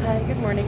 Hi, good morning.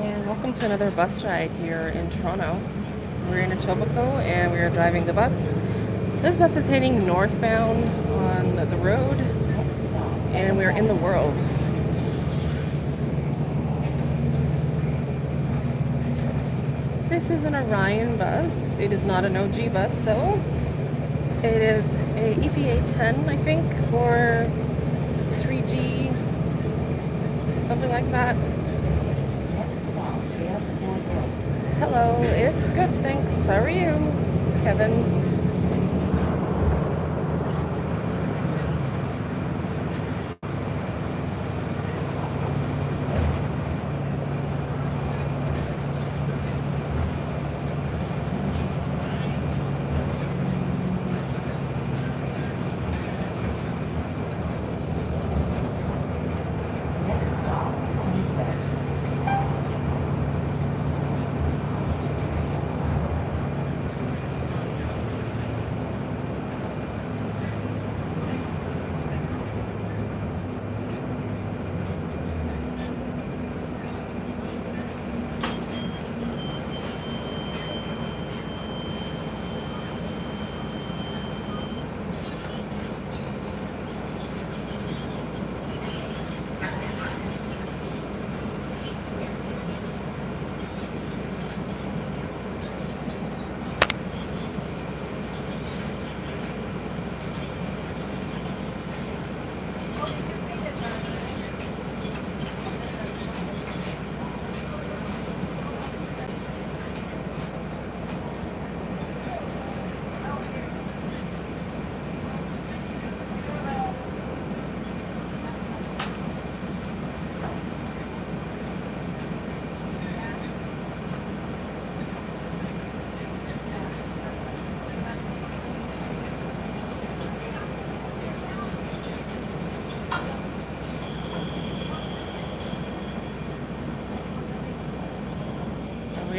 And welcome to another bus ride here in Toronto. We're in Etobicoke and we are driving the bus. This bus is heading northbound on the road and we're in the world. This is an Orion bus. It is not an OG bus though. It is a EPA 10, I think, or 3G, something like that. Hello, it's good, thanks. How are you, Kevin?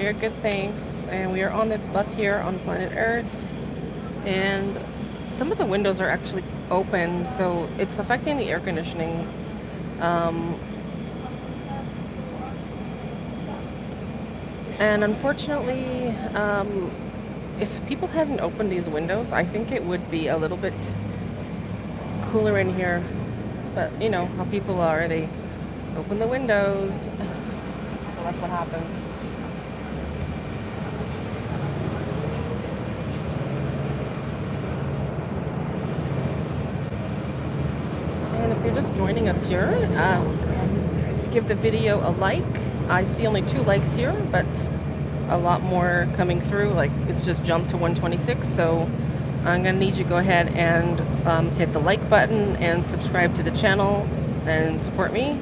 are good, thanks. And we are on this bus here on planet Earth. And some of the windows are actually open, so it's affecting the air conditioning. And unfortunately, if people hadn't opened these windows, I think it would be a little bit cooler in here. But you know how people are, they open the windows. So that's what happens. And if you're just joining us here, give the video a like. I see only 2 likes here, but a lot more coming through. Like, it's just jumped to 126, so I'm gonna need you to go ahead and hit the like button and subscribe to the channel and support me.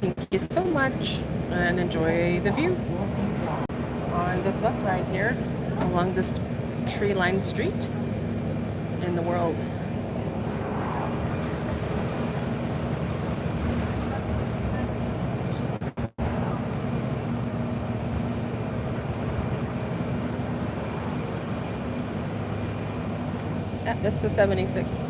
Thank you so much, and enjoy the view on this bus ride here along this tree-lined street in the world. Yeah, that's the 76.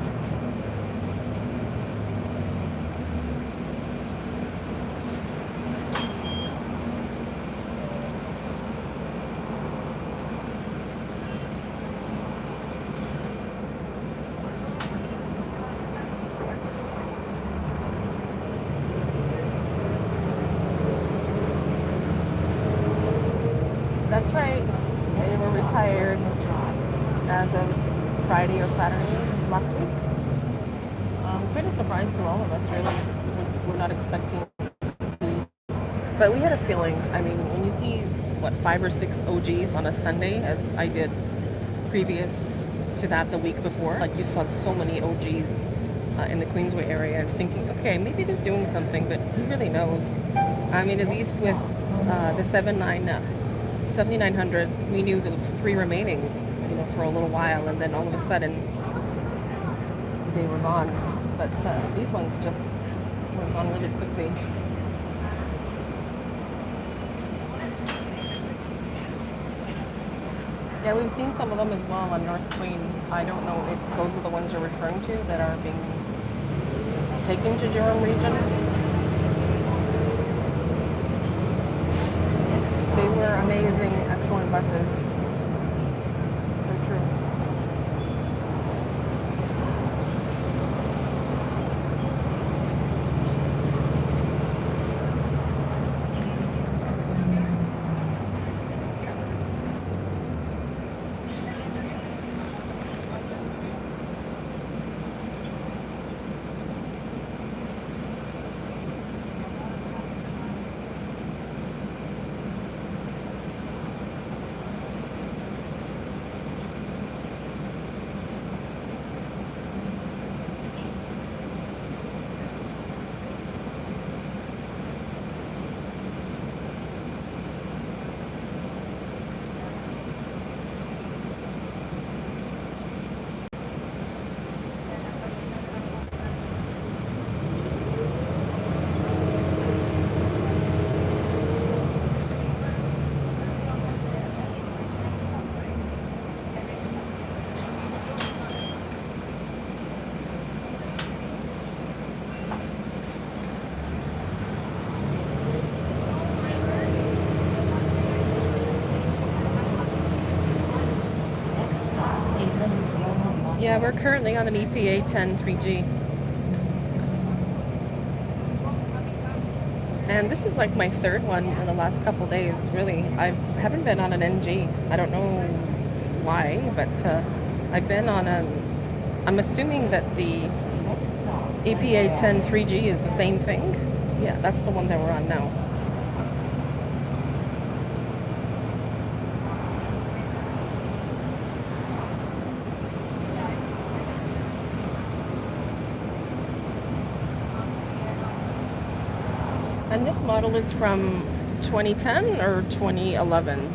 That's right. They were retired as of Friday or Saturday last week. Quite a surprise to all of us, really. We're not expecting to be. But we had a feeling. I mean, when you see, what, 5 or 6 OGs on a Sunday, as I did previous to that the week before, like you saw so many OGs in the Queensway area, and thinking, okay, maybe they're doing something, but who really knows? I mean, at least with the 7900s, we knew the 3 remaining, you know, for a little while, and then all of a sudden they were gone. But these ones just were gone really quickly. Yeah, we've seen some of them as well on North Queen. I don't know if those are the ones you're referring to that are being taken to Durham region. They were amazing, excellent buses. So true. Yeah, we're currently on an EPA 10 3G. And this is like my 3rd one in the last couple days, really. I haven't been on an NG. I don't know why, but I've been on I'm assuming that the EPA 10 3G is the same thing. Yeah, that's the one that we're on now. And this model is from 2010 or 2011?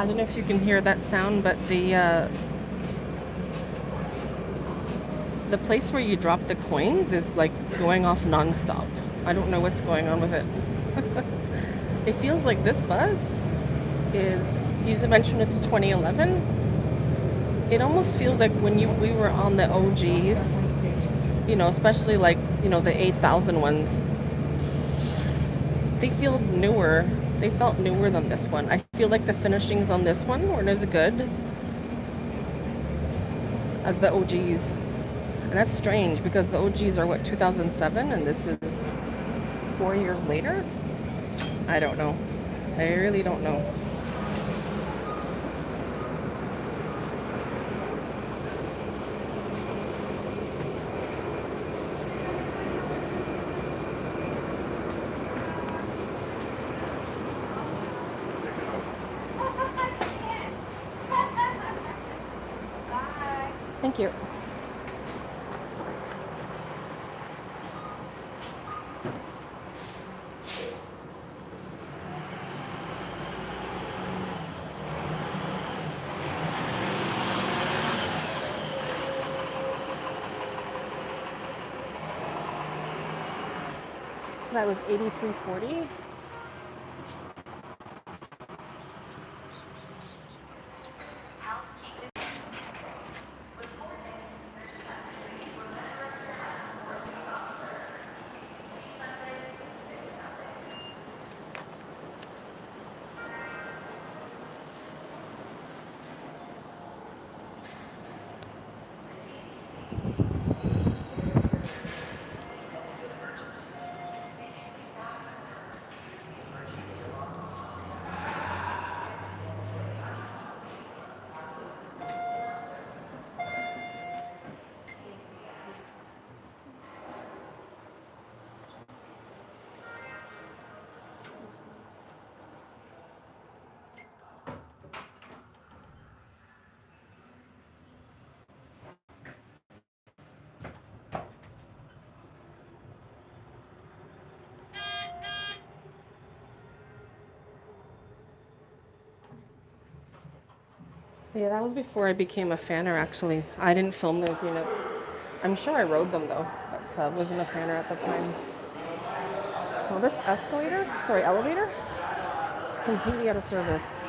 I don't know if you can hear that sound, but the place where you drop the coins is like going off nonstop. I don't know what's going on with it. It feels like this bus is, you mentioned it's 2011. It almost feels like when we were on the OGs, you know, especially like, you know, the 8,000 ones. They feel newer. They felt newer than this one. I feel like the finishings on this one weren't as good as the OGs. And that's strange because the OGs are what, 2007, and this is 4 years later? I don't know. I really don't know. Thank you. So that was 83.40. Yeah, that was before I became a fanner, actually. I didn't film those units. I'm sure I rode them, though, but wasn't a fanner at the time. Well, this elevator, is completely out of service.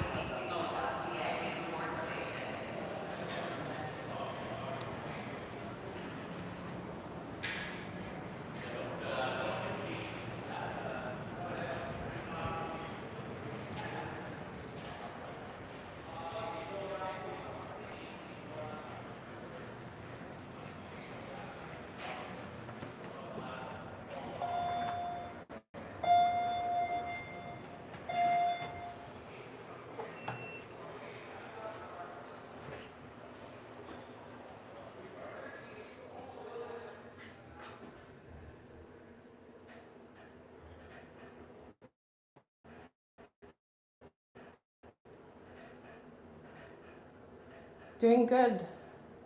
Doing good.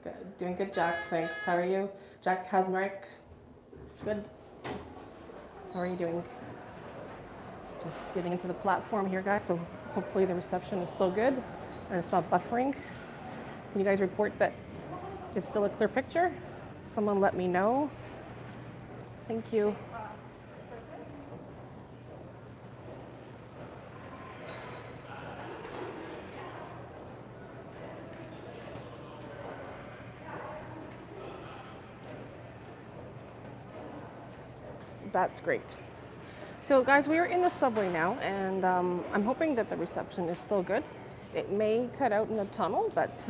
Good. Doing good, Jack. Thanks. How are you? Jack Kazmarek. Good. How are you doing? Just getting into the platform here, guys. So hopefully the reception is still good and it's not buffering. Can you guys report that it's still a clear picture? Someone let me know. Thank you. That's great. So guys, we are in the subway now, and I'm hoping that the reception is still good. It may cut out in the tunnel, but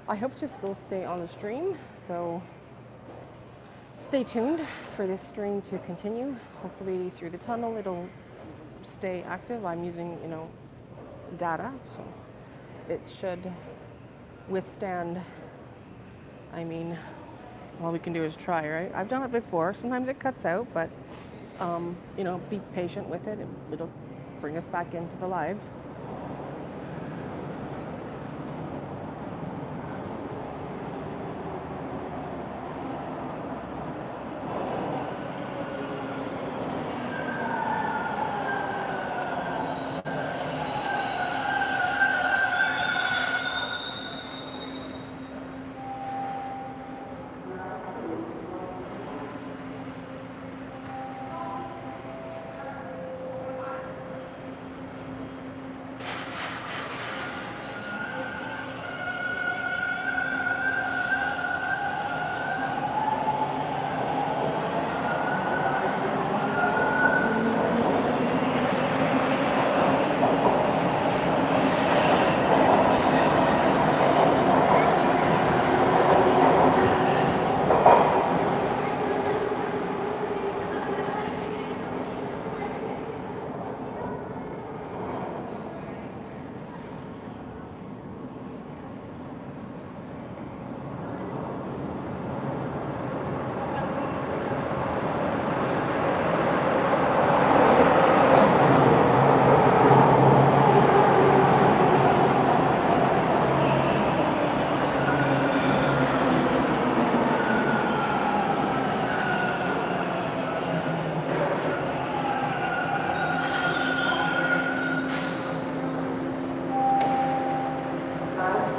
I hope to still stay on the stream. So stay tuned for this stream to continue. Hopefully through the tunnel it'll stay active. I'm using, you know, data, so it should withstand. I mean, all we can do is try, right? I've done it before. Sometimes it cuts out, but you know, be patient with it. It'll bring us back into the live.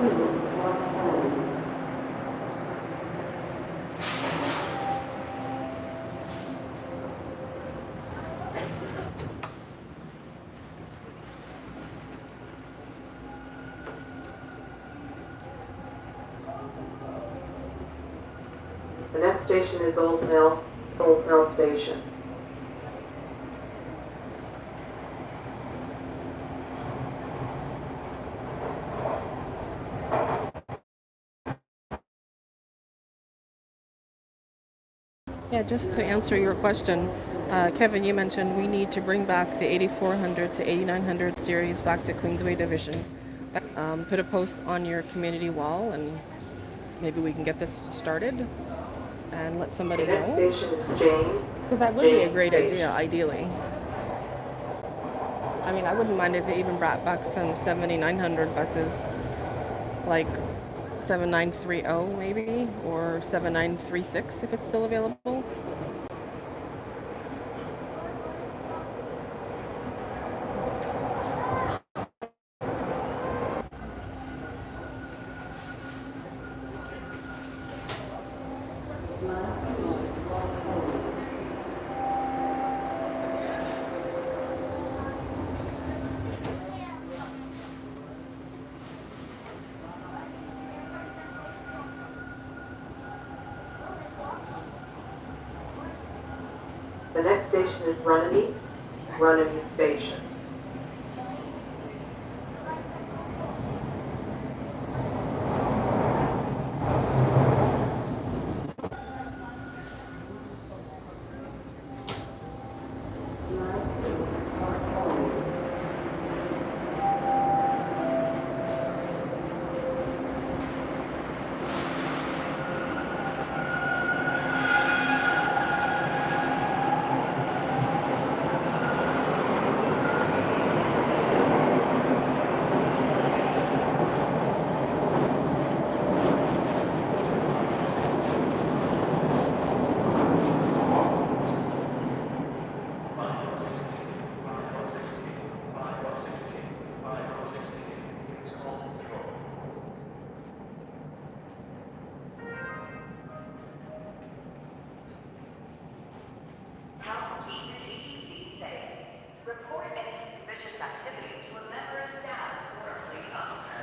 The next station is Old Mill Station. Yeah, just to answer your question, Kevin, you mentioned we need to bring back the 8400 to 8900 series back to Queensway Division. Put a post on your community wall and maybe we can get this started and let somebody The next know. station is Jane. Because that would be a great idea, ideally. I mean, I wouldn't mind if they even brought back some 7900 buses, like 7930 maybe, or 7936 if it's still available. The next station is Runnymede Station. Help keep the TTC safe. Report any suspicious activity to a member of staff or a police officer.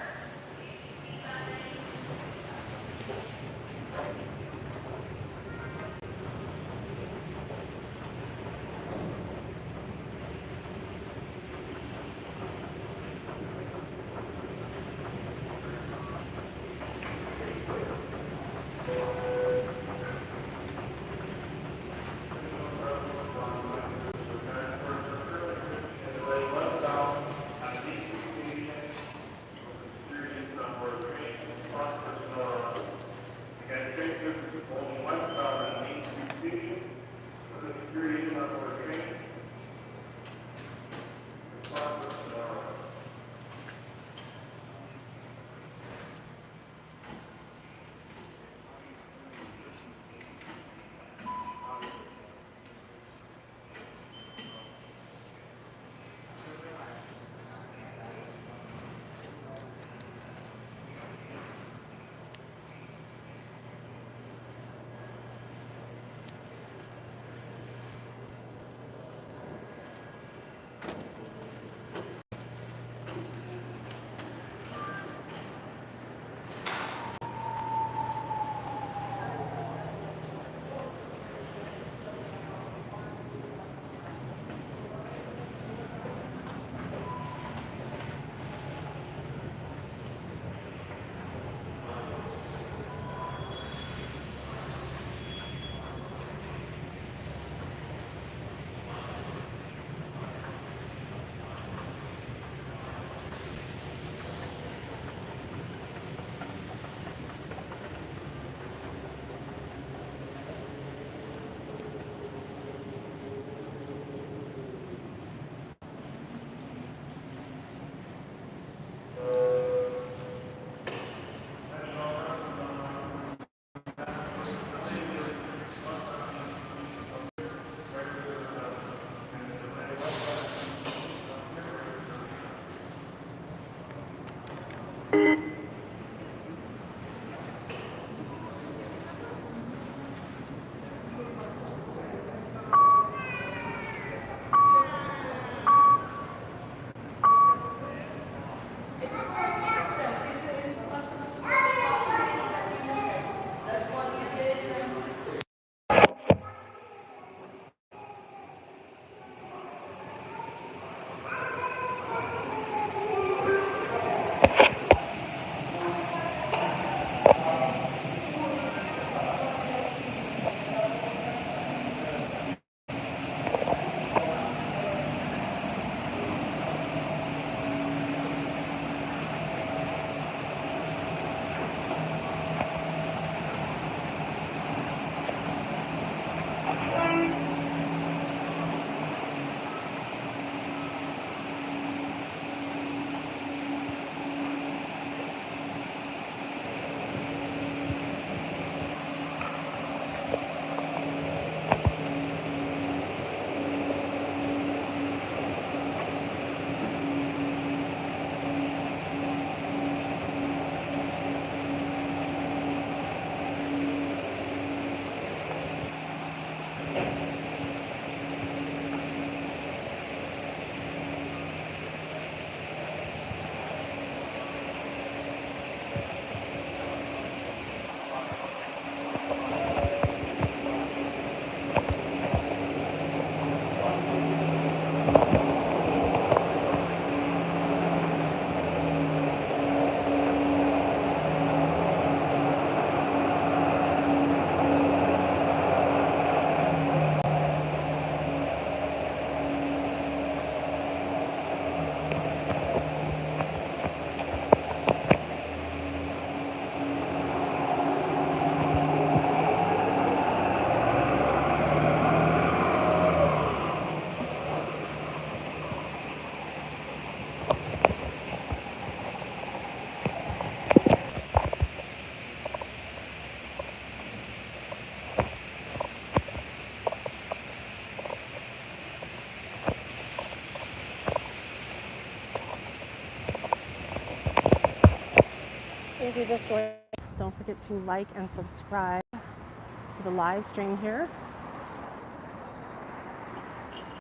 Thank you, just joined. Don't forget to like and subscribe to the live stream here.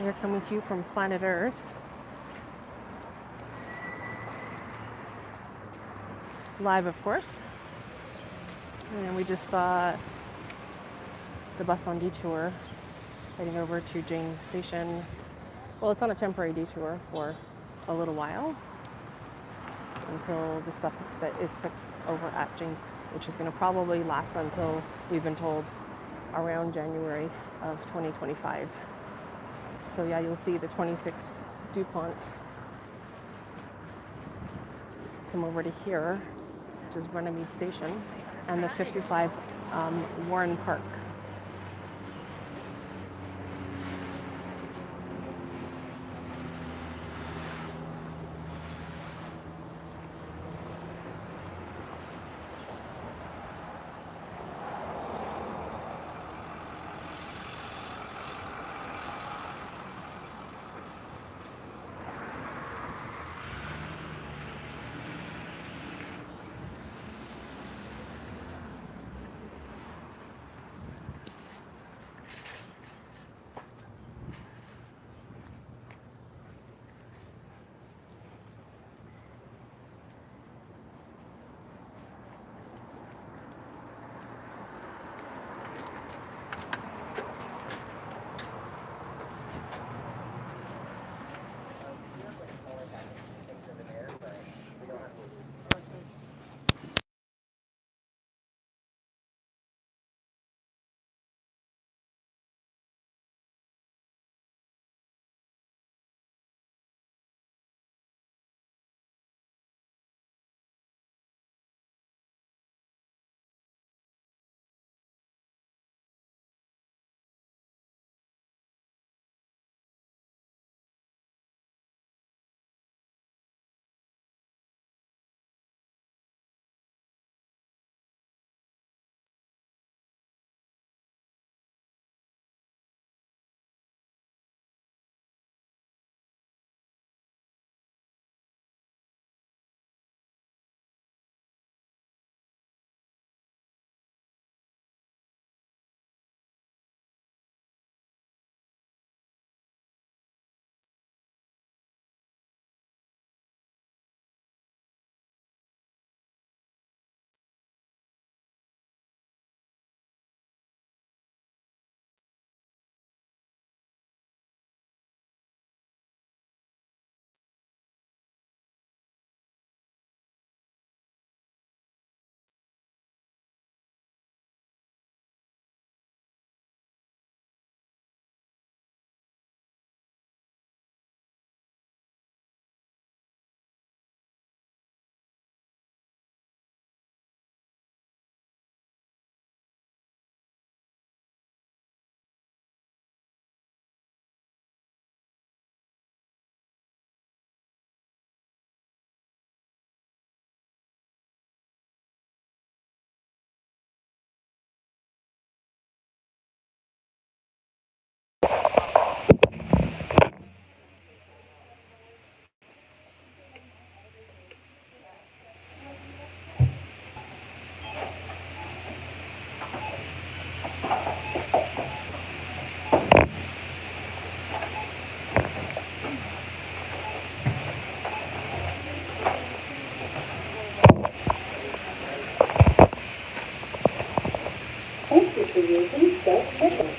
We're coming to you from planet Earth. Live, of course. And we just saw the bus on detour heading over to James Station. Well, it's on a temporary detour for a little while until the stuff that is fixed over at James, which is going to probably last until, we've been told, around January of 2025. So yeah, you'll see the 26 DuPont come over to here, which is Runnymede Station, and the 55 Warren Park. Thank you for using self-checkout.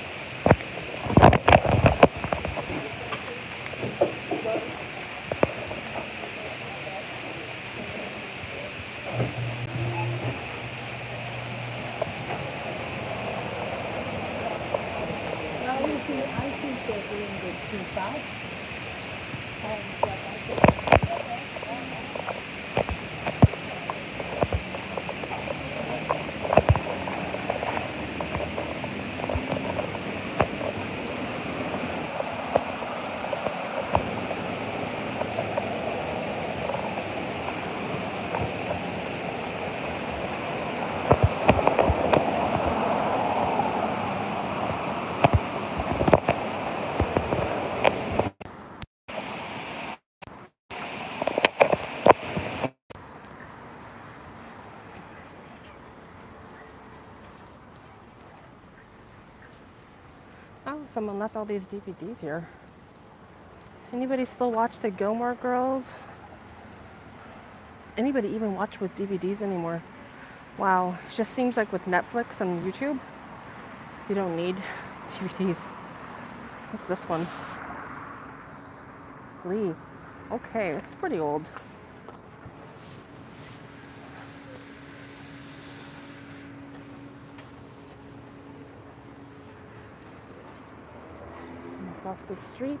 I think they're doing this too fast. Someone left all these DVDs here. Anybody still watch the Gilmore Girls? Anybody even watch with DVDs anymore? Wow, it just seems like with Netflix and YouTube, you don't need DVDs. What's this one? Glee. Okay, this is pretty old. Across the street.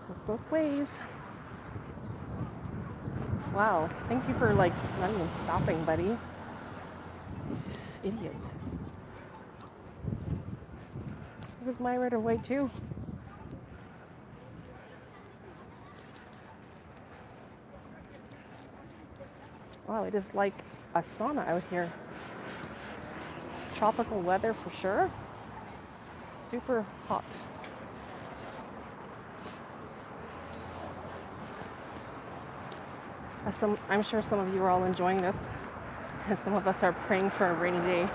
Look both ways. Wow, thank you for like not even stopping, buddy. Idiot. It was my right of way too. Wow, it is like a sauna out here. Tropical weather for sure. Super hot. I'm sure some of you are all enjoying this, and some of us are praying for a rainy day.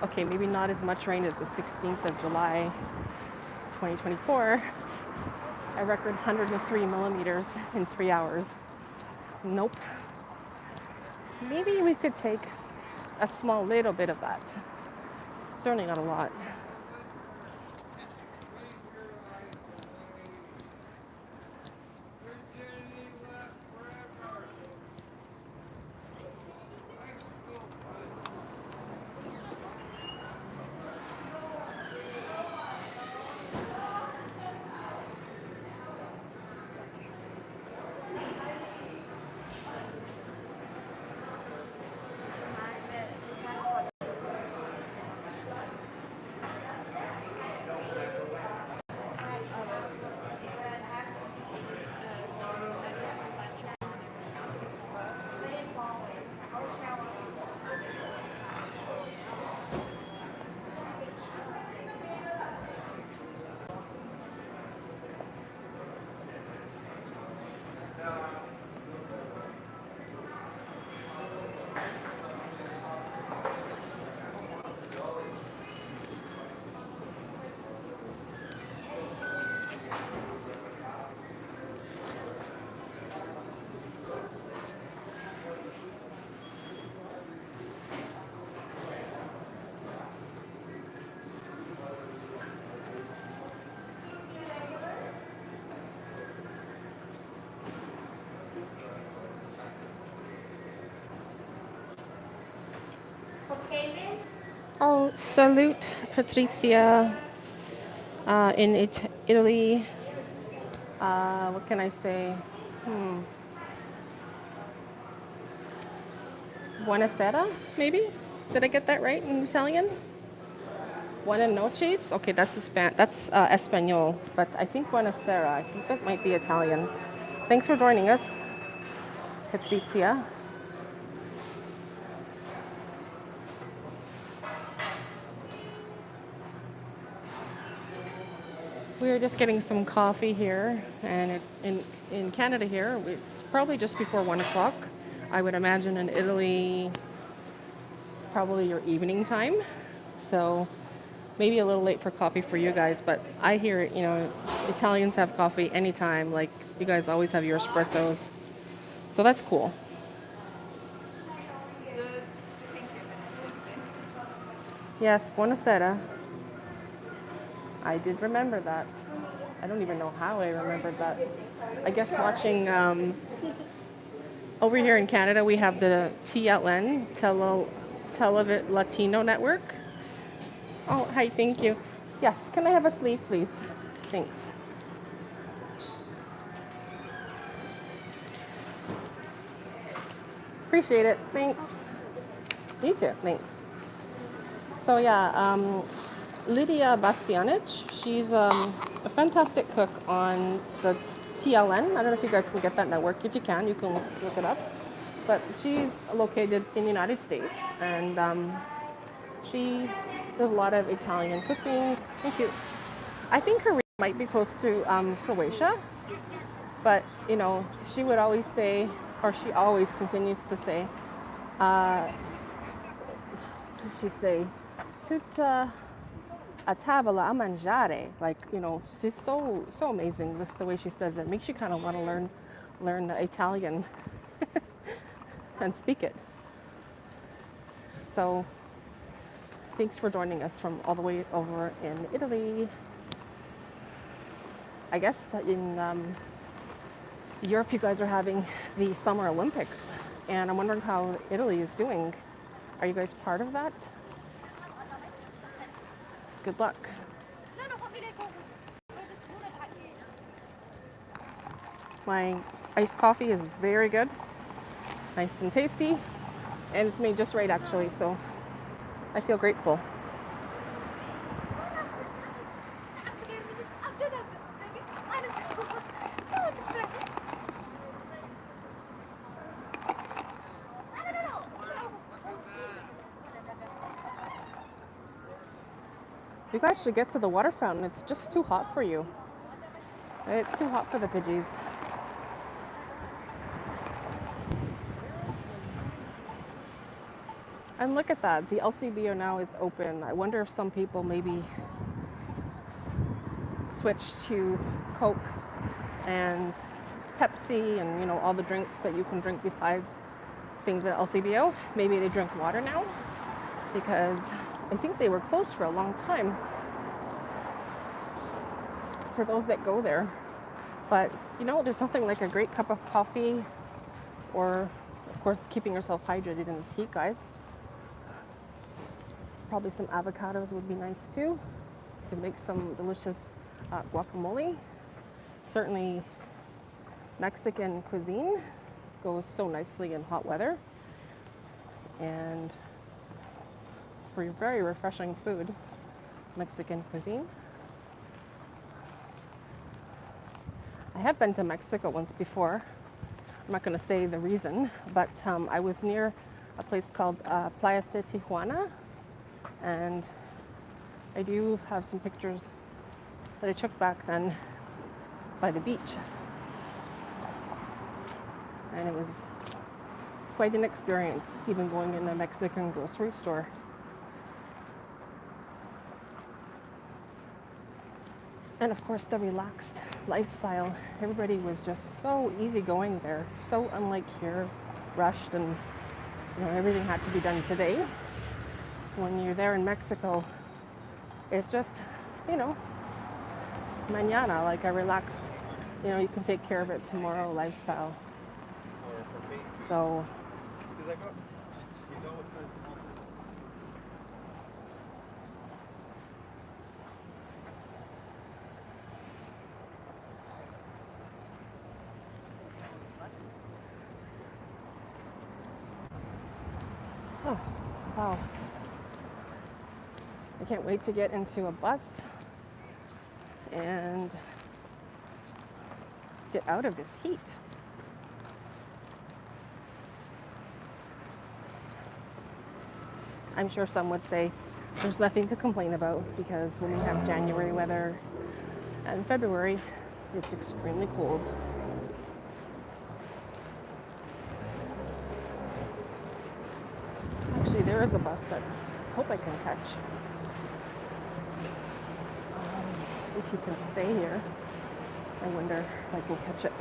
Okay, maybe not as much rain as the 16th of July, 2024. A record 103 millimeters in 3 hours. Nope. Maybe we could take a small little bit of that. Certainly not a lot. Oh, salute, Patrece, in Italy. What can I say? Buonasera, maybe? Did I get that right in Italian? Buenas noches. Okay, that's Espanol, but I think buonasera. I think that might be Italian. Thanks for joining us, Patrece. We are just getting some coffee here, and in Canada here, it's probably just before 1 o'clock. I would imagine in Italy, probably your evening time. So maybe a little late for coffee for you guys, but I hear, Italians have coffee anytime. Like, you guys always have your espressos. So that's cool. Yes, buonasera. I did remember that. I don't even know how I remembered that. I guess watching, over here in Canada, we have the TLN, Television Latino Network. Oh, hi, thank you. Yes, can I have a sleeve, please? Thanks. Appreciate it, thanks. You too, thanks. So yeah, Lydia Bastianich, she's a fantastic cook on the TLN. I don't know if you guys can get that network. If you can look it up. But she's located in the United States, and she does a lot of Italian cooking. Thank you. I think her might be close to Croatia, but she would always say, or she always continues to say, what did she say? tutta a tavola a mangiare. Like, you know, she's so amazing. Just the way she says it makes you kind of want to learn Italian and speak it. So thanks for joining us from all the way over in Italy. I guess in Europe you guys are having the Summer Olympics, and I'm wondering how Italy is doing. Are you guys part of that? Good luck. My iced coffee is very good, nice and tasty, and it's made just right actually, so I feel grateful. You guys should get to the water fountain. It's just too hot for you. It's too hot for the Pidgeys. And look at that. The LCBO now is open. I wonder if some people maybe switch to Coke and Pepsi and, you know, all the drinks that you can drink besides things at LCBO. Maybe they drink water now because I think they were closed for a long time for those that go there. But, you know, there's nothing like a great cup of coffee or, of course, keeping yourself hydrated in this heat, guys. Probably some avocados would be nice too. You could make some delicious guacamole. Certainly Mexican cuisine goes so nicely in hot weather. And for very refreshing food, Mexican cuisine. I have been to Mexico once before. I'm not going to say the reason, but I was near a place called Playas de Tijuana, and I do have some pictures that I took back then by the beach. And it was quite an experience, even going in a Mexican grocery store. And of course, the relaxed lifestyle. Everybody was just so easygoing there, so unlike here, rushed, and you know, everything had to be done today. When you're there in Mexico, it's just, you know, mañana, like a relaxed, you know, you can take care of it tomorrow lifestyle. So oh, wow. I can't wait to get into a bus and get out of this heat. I'm sure some would say there's nothing to complain about because when we have January weather and February, it's extremely cold. Actually, there is a bus that I hope I can catch. If you can stay here, I wonder if I can catch it.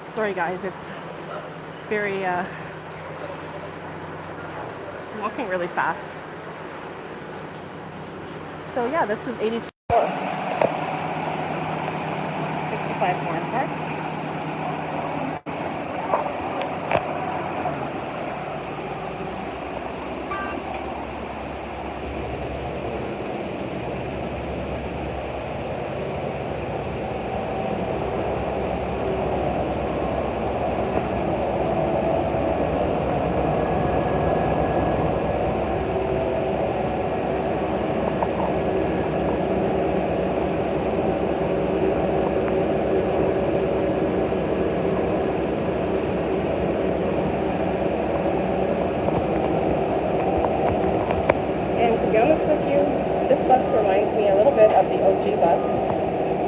Sorry guys, it's very, walking really fast. So yeah, this is 82. 55 more Park. Of the OG bus.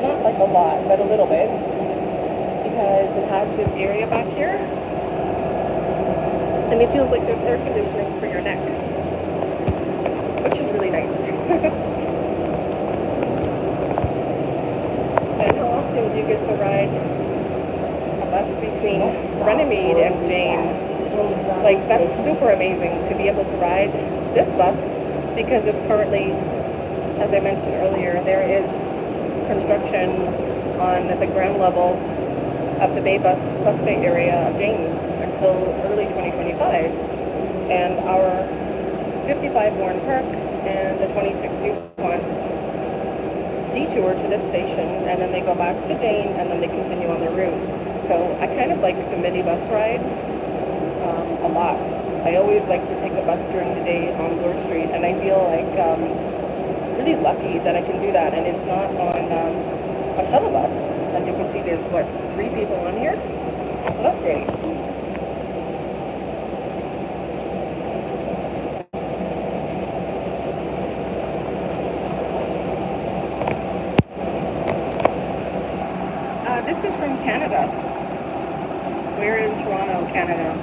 Not like a lot, but a little bit. it has this area back here, and it feels like there's air conditioning for your neck, which is really nice. And how often do you get to ride a bus between Runnymede and Jane? Like, that's super amazing to be able to ride this bus, because it's currently, as I mentioned earlier, there is construction on the ground level of the bus bay area of Jane until early 2025. And our 55 Warren Park and the 26 Yukon detour to this station, and then they go back to Jane, and then they continue on their route. So I kind of like the mini bus ride a lot. I always like to take a bus during the day on Bloor Street, and I feel like really lucky that I can do that, and it's not on a shuttle bus. As you can see, there's, what, 3 people on here? So that's great. This is from Canada. We're in Toronto, Canada.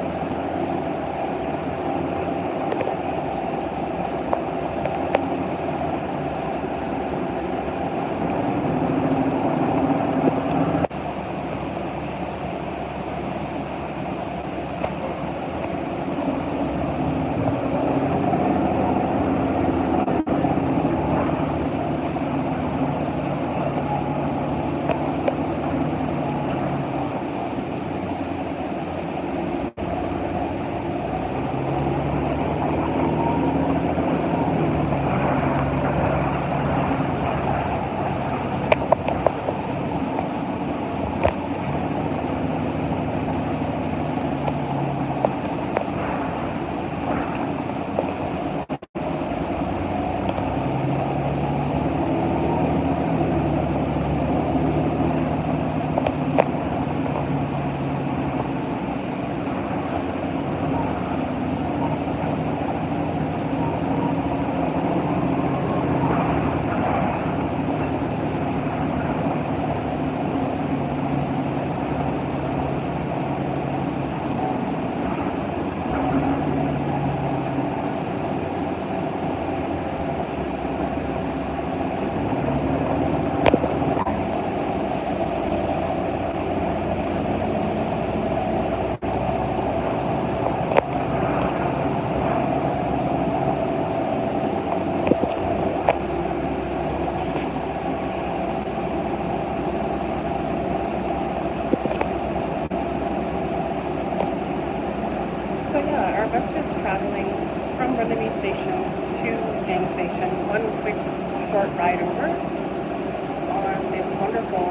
Ride over on this wonderful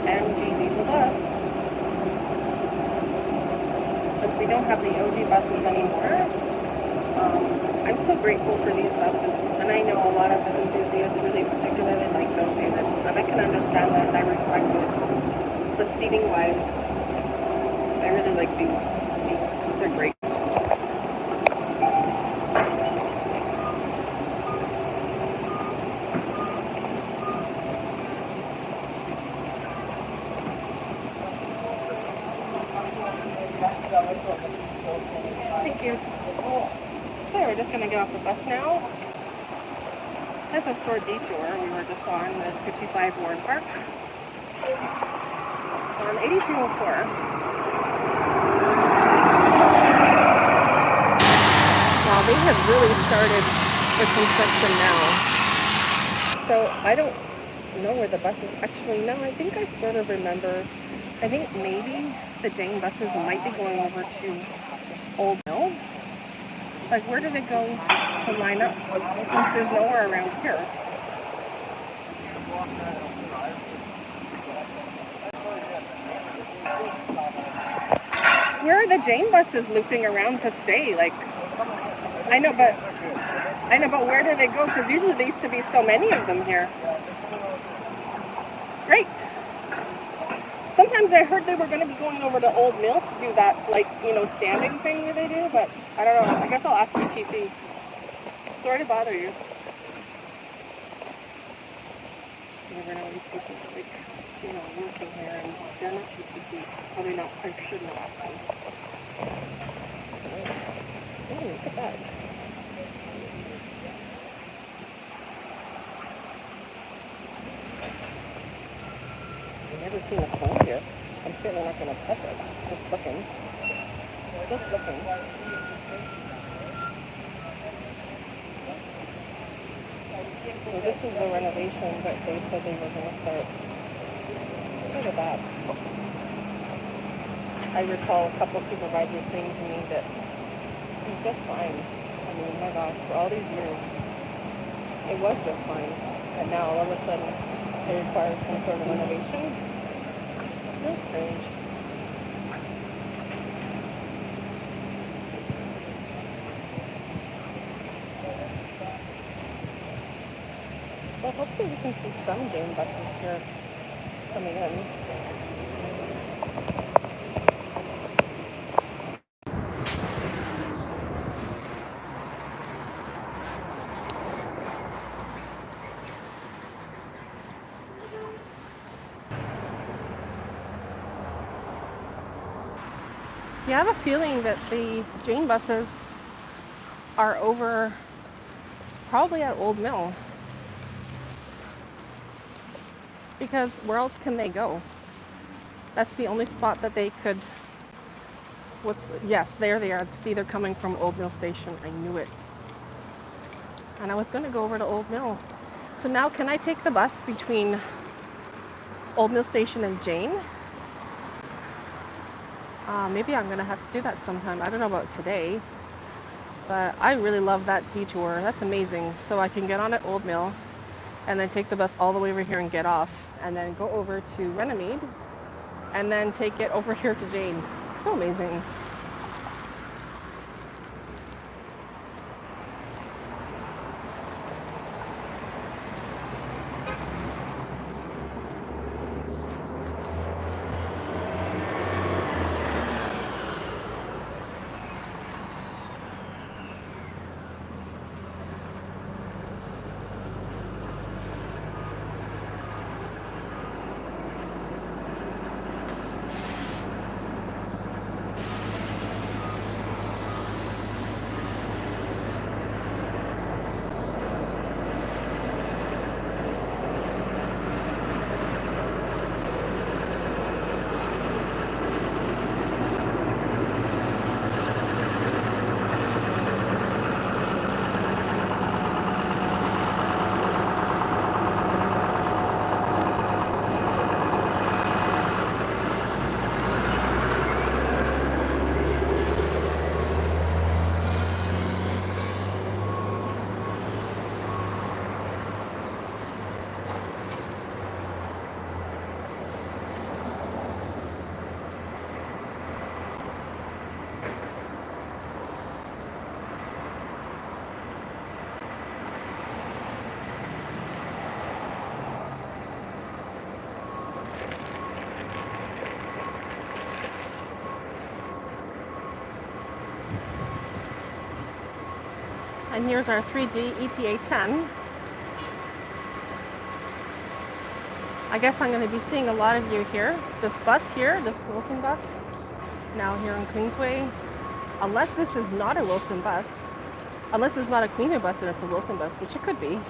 MG diesel bus. Since we don't have the OG buses anymore, I'm so grateful for these buses, and I know a lot of the enthusiasts really particularly like those units, and I can understand that, and I respect it. But seating wise, I really like these seats. They're great. Thank you. So we're just going to get off the bus now. That's a short detour. We were just on the 55 Warren Park on 8204. Wow, they have really started the construction now. So I don't know where the bus is actually now. I think I sort of remember. I think maybe the Jane buses might be going over to Old Mill. Like, where do they go to line up? Since there's nowhere around here. Where are the Jane buses looping around to stay? Like, I know, but where do they go? Because usually there used to be so many of them here. Great. Sometimes I heard they were going to be going over to Old Mill to do that, like, you know, standing thing that they do, but I don't know. I guess I'll ask TTC. Sorry to bother you. You never know, these people are like... working here, and they're not TTC. Probably not. I should not ask them. Oh, look at that. I've never seen a phone here. I'm certainly not going to touch it. Just looking. Just looking. So this is the renovation that they said they were going to start. Look at that. I recall a couple supervisors saying to me that it's just fine. I mean, my gosh, for all these years, it was just fine. And now all of a sudden, it requires some sort of renovation. Real strange. Well, hopefully we can see some game buses here coming in. Yeah, I have a feeling that the Jane buses are over probably at Old Mill. Because where else can they go? That's the only spot that they could... Yes, there they are. See, they're coming from Old Mill Station. I knew it. And I was going to go over to Old Mill. So now can I take the bus between Old Mill Station and Jane? Maybe I'm going to have to do that sometime. I don't know about today. But I really love that detour. That's amazing. So I can get on at Old Mill and then take the bus all the way over here and get off. And then go over to Runnymede and then take it over here to Jane. So amazing. And here's our 3G EPA 10. I guess I'm going to be seeing a lot of you here. This bus here, this Wilson bus, now here in Queensway. Unless this is not a Wilson bus, unless it's not a Queensway bus and it's a Wilson bus, which it could be.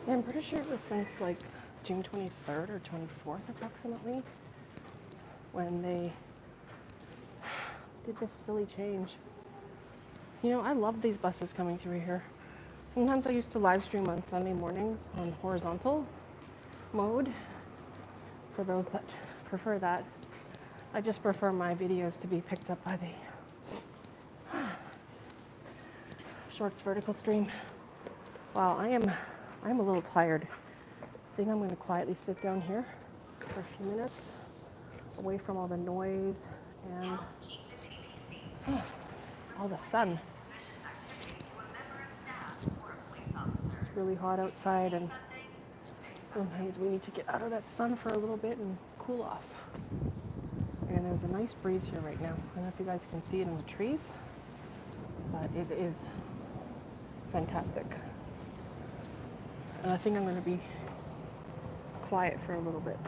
Yeah, I'm pretty sure it was since like June 23rd or 24th approximately when they did this silly change. You know, I love these buses coming through here. Sometimes I used to live stream on Sunday mornings on horizontal mode for those that prefer that. I just prefer my videos to be picked up by the shorts vertical stream. Wow, I'm a little tired. I think I'm going to quietly sit down here for a few minutes, away from all the noise and Help keep the TTC safe. all the Report any sun. suspicious activity to a member of staff or a police officer. It's really hot outside, See and something? Say something. sometimes we need to get out of that sun for a little bit and cool off. And there's a nice breeze here right now. I don't know if you guys can see it in the trees, but it is fantastic. And I think I'm going to be quiet for a little bit.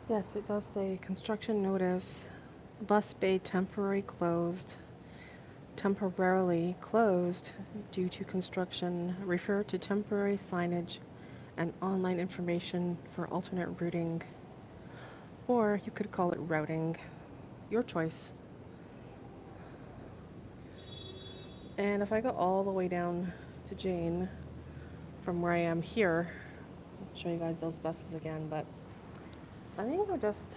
Yes, it does say construction notice, bus bay temporarily closed due to construction. Refer to temporary signage and online information for alternate routing, or you could call it routing, your choice. And if I go all the way down to Jane from where I am here, I'll show you guys those buses again, but I think I'll just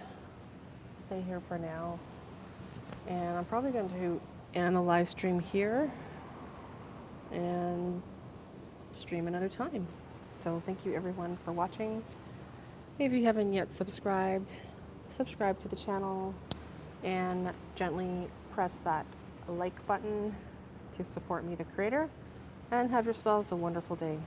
stay here for now. And I'm probably going to end the live stream here and stream another time. So thank you everyone for watching. If you haven't yet subscribed, subscribe to the channel and gently press that like button to support me, the creator, and have yourselves a wonderful day.